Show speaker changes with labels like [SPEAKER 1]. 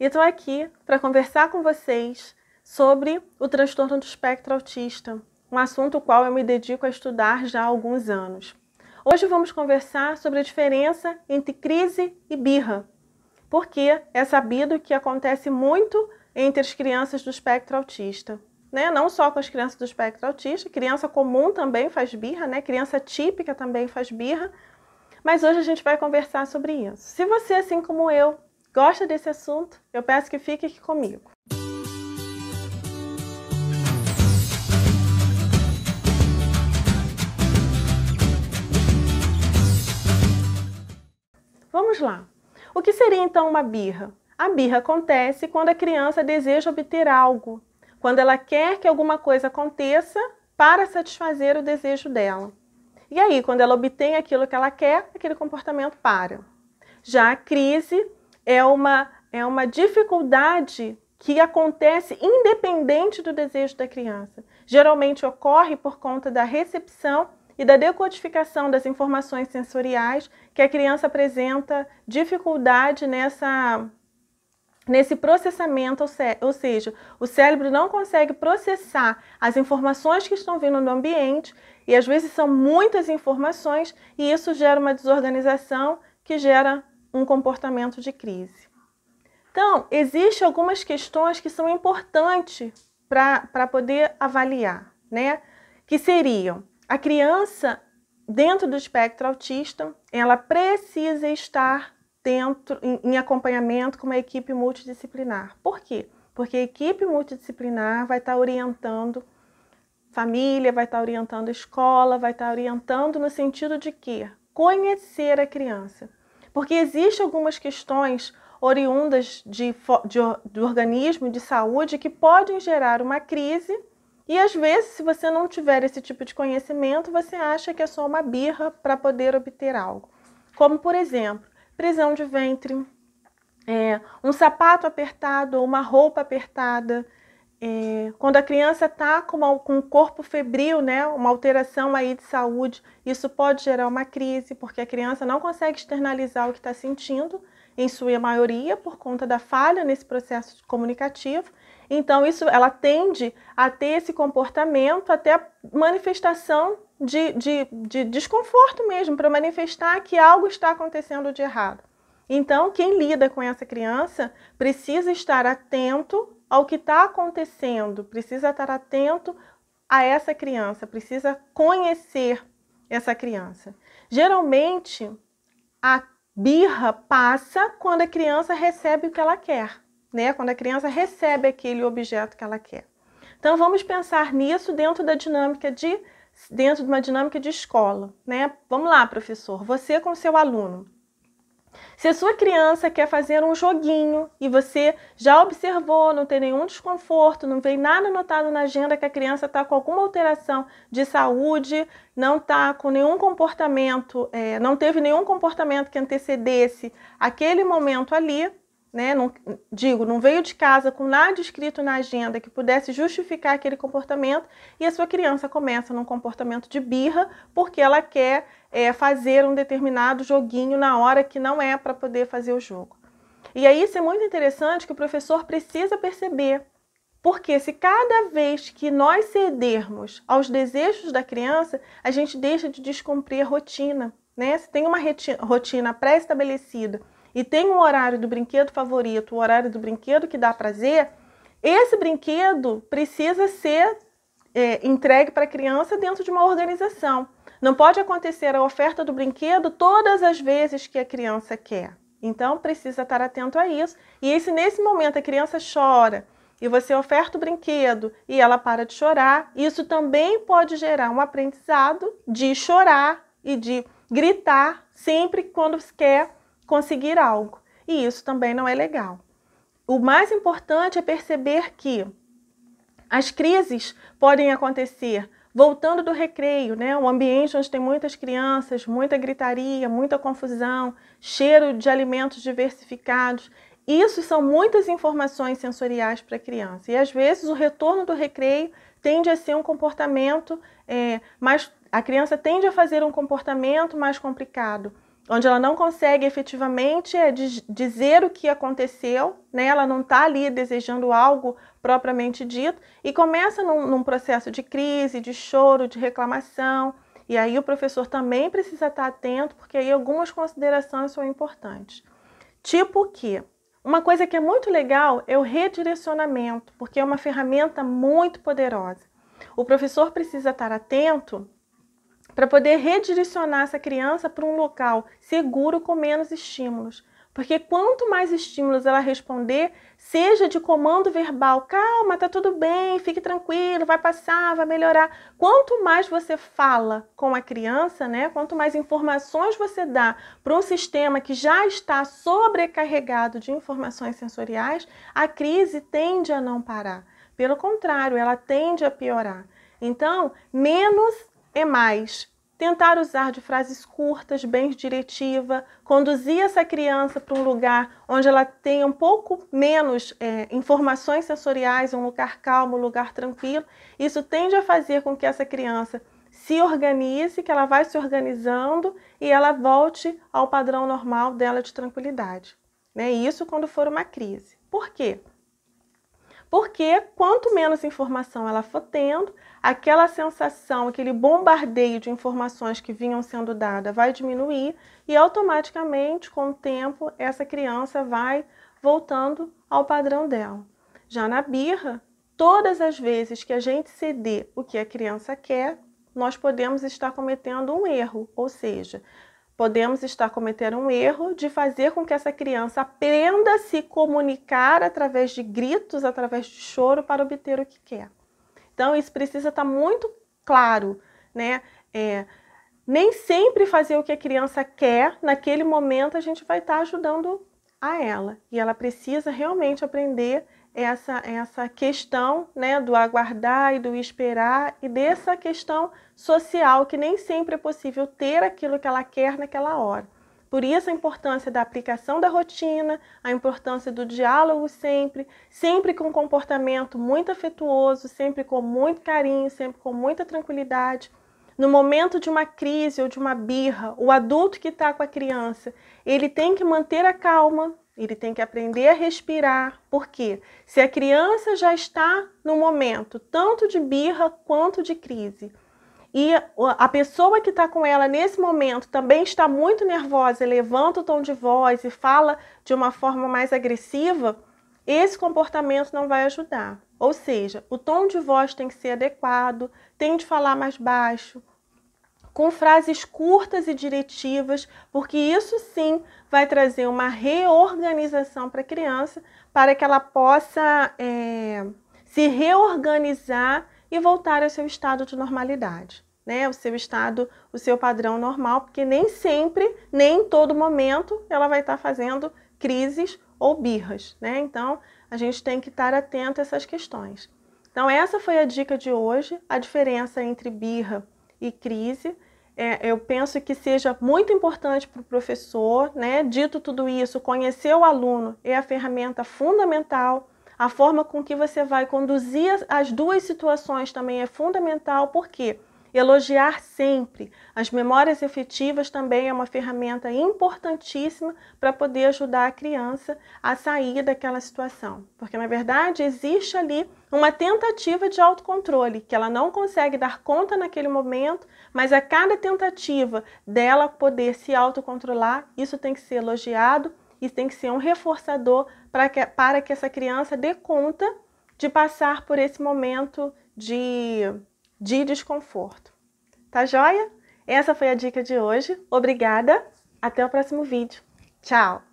[SPEAKER 1] e estou aqui para conversar com vocês sobre o transtorno do espectro autista, um assunto ao qual eu me dedico a estudar já há alguns anos. Hoje vamos conversar sobre a diferença entre crise e birra, porque é sabido que acontece muito entre as crianças do espectro autista, né? Não só com as crianças do espectro autista, criança comum também faz birra, né? Criança típica também faz birra, mas hoje a gente vai conversar sobre isso. Se você, assim como eu, gosta desse assunto, eu peço que fique aqui comigo. Vamos lá. O que seria então uma birra? A birra acontece quando a criança deseja obter algo, quando ela quer que alguma coisa aconteça para satisfazer o desejo dela. E aí, quando ela obtém aquilo que ela quer, aquele comportamento para. Já a crise é uma dificuldade que acontece independente do desejo da criança. Geralmente ocorre por conta da recepção e da decodificação das informações sensoriais que a criança apresenta dificuldade nesse processamento, ou seja, o cérebro não consegue processar as informações que estão vindo do ambiente e às vezes são muitas informações e isso gera uma desorganização que gera um comportamento de crise. Então, existem algumas questões que são importantes para poder avaliar, né? Que seriam: a criança, dentro do espectro autista, ela precisa estar em acompanhamento com uma equipe multidisciplinar. Por quê? Porque a equipe multidisciplinar vai estar orientando família, vai estar orientando a escola, vai estar orientando no sentido de quê? Conhecer a criança. Porque existem algumas questões oriundas do organismo de saúde que podem gerar uma crise. E às vezes, se você não tiver esse tipo de conhecimento, você acha que é só uma birra para poder obter algo. Como, por exemplo, prisão de ventre, um sapato apertado ou uma roupa apertada. Quando a criança está com um corpo febril, né, uma alteração aí de saúde, isso pode gerar uma crise, porque a criança não consegue externalizar o que está sentindo, em sua maioria, por conta da falha nesse processo comunicativo. Então, ela tende a ter esse comportamento, até a manifestação de desconforto mesmo, para manifestar que algo está acontecendo de errado. Então, quem lida com essa criança precisa estar atento ao que está acontecendo, precisa estar atento a essa criança, precisa conhecer essa criança. Geralmente, a birra passa quando a criança recebe o que ela quer, né? Quando a criança recebe aquele objeto que ela quer. Então, vamos pensar nisso dentro de uma dinâmica de escola, né? Vamos lá, professor, você com seu aluno. Se a sua criança quer fazer um joguinho e você já observou, não tem nenhum desconforto, não vem nada anotado na agenda que a criança está com alguma alteração de saúde, não está com nenhum comportamento, não teve nenhum comportamento que antecedesse aquele momento ali, né? Não veio de casa com nada escrito na agenda que pudesse justificar aquele comportamento e a sua criança começa num comportamento de birra porque ela quer fazer um determinado joguinho na hora que não é para poder fazer o jogo. E aí isso é muito interessante que o professor precisa perceber, porque se cada vez que nós cedermos aos desejos da criança, a gente deixa de descumprir a rotina, né? Se tem uma rotina pré-estabelecida e tem um horário do brinquedo favorito, o horário do brinquedo que dá prazer, esse brinquedo precisa ser entregue para a criança dentro de uma organização. Não pode acontecer a oferta do brinquedo todas as vezes que a criança quer. Então, precisa estar atento a isso. E se nesse momento a criança chora e você oferta o brinquedo e ela para de chorar, isso também pode gerar um aprendizado de chorar e de gritar sempre quando quer conseguir algo. E isso também não é legal. O mais importante é perceber que as crises podem acontecer voltando do recreio, né? Um ambiente onde tem muitas crianças, muita gritaria, muita confusão, cheiro de alimentos diversificados. Isso são muitas informações sensoriais para a criança. E às vezes o retorno do recreio tende a ser um comportamento a criança tende a fazer um comportamento mais complicado. onde ela não consegue efetivamente dizer o que aconteceu, né? Ela não está ali desejando algo propriamente dito e começa num processo de crise, de choro, de reclamação. E aí o professor também precisa estar atento, porque aí algumas considerações são importantes. Tipo que uma coisa que é muito legal é o redirecionamento, porque é uma ferramenta muito poderosa. O professor precisa estar atento para poder redirecionar essa criança para um local seguro com menos estímulos. Porque quanto mais estímulos ela responder, seja de comando verbal, calma, tá tudo bem, fique tranquilo, vai passar, vai melhorar. Quanto mais você fala com a criança, né? Quanto mais informações você dá para um sistema que já está sobrecarregado de informações sensoriais, a crise tende a não parar. Pelo contrário, ela tende a piorar. Então, menos é mais. Tentar usar de frases curtas, bem diretiva, conduzir essa criança para um lugar onde ela tenha um pouco menos informações sensoriais, um lugar calmo, um lugar tranquilo. Isso tende a fazer com que essa criança se organize, que ela vai se organizando e ela volte ao padrão normal dela de tranquilidade, né? Isso quando for uma crise. Por quê? Porque quanto menos informação ela for tendo, aquela sensação, aquele bombardeio de informações que vinham sendo dadas vai diminuir e automaticamente, com o tempo, essa criança vai voltando ao padrão dela. Já na birra, todas as vezes que a gente ceder o que a criança quer, nós podemos estar cometendo um erro, ou seja, podemos estar cometendo um erro de fazer com que essa criança aprenda a se comunicar através de gritos, através de choro, para obter o que quer. Então, isso precisa estar muito claro, né? Nem sempre fazer o que a criança quer, naquele momento a gente vai estar ajudando a ela. E ela precisa realmente aprender essa questão, né, do aguardar e do esperar e dessa questão social que nem sempre é possível ter aquilo que ela quer naquela hora. Por isso a importância da aplicação da rotina, a importância do diálogo sempre com um comportamento muito afetuoso, sempre com muito carinho, sempre com muita tranquilidade. No momento de uma crise ou de uma birra, o adulto que está com a criança, ele tem que manter a calma, ele tem que aprender a respirar, porque se a criança já está no momento tanto de birra quanto de crise, e a pessoa que está com ela nesse momento também está muito nervosa, levanta o tom de voz e fala de uma forma mais agressiva, esse comportamento não vai ajudar. Ou seja, o tom de voz tem que ser adequado, tem de falar mais baixo, com frases curtas e diretivas, porque isso sim vai trazer uma reorganização para a criança, para que ela possa se reorganizar e voltar ao seu estado de normalidade, né? O seu estado, o seu padrão normal, porque nem sempre, nem em todo momento, ela vai estar fazendo crises ou birras, né? Então, a gente tem que estar atento a essas questões. Então, essa foi a dica de hoje, a diferença entre birra e crise. Eu penso que seja muito importante para o professor, né? Dito tudo isso, conhecer o aluno é a ferramenta fundamental. A forma com que você vai conduzir as duas situações também é fundamental, porque elogiar sempre as memórias efetivas também é uma ferramenta importantíssima para poder ajudar a criança a sair daquela situação. Porque, na verdade, existe ali uma tentativa de autocontrole, que ela não consegue dar conta naquele momento, mas a cada tentativa dela poder se autocontrolar, isso tem que ser elogiado, isso tem que ser um reforçador para que essa criança dê conta de passar por esse momento de desconforto. Tá joia? Essa foi a dica de hoje. Obrigada. Até o próximo vídeo. Tchau!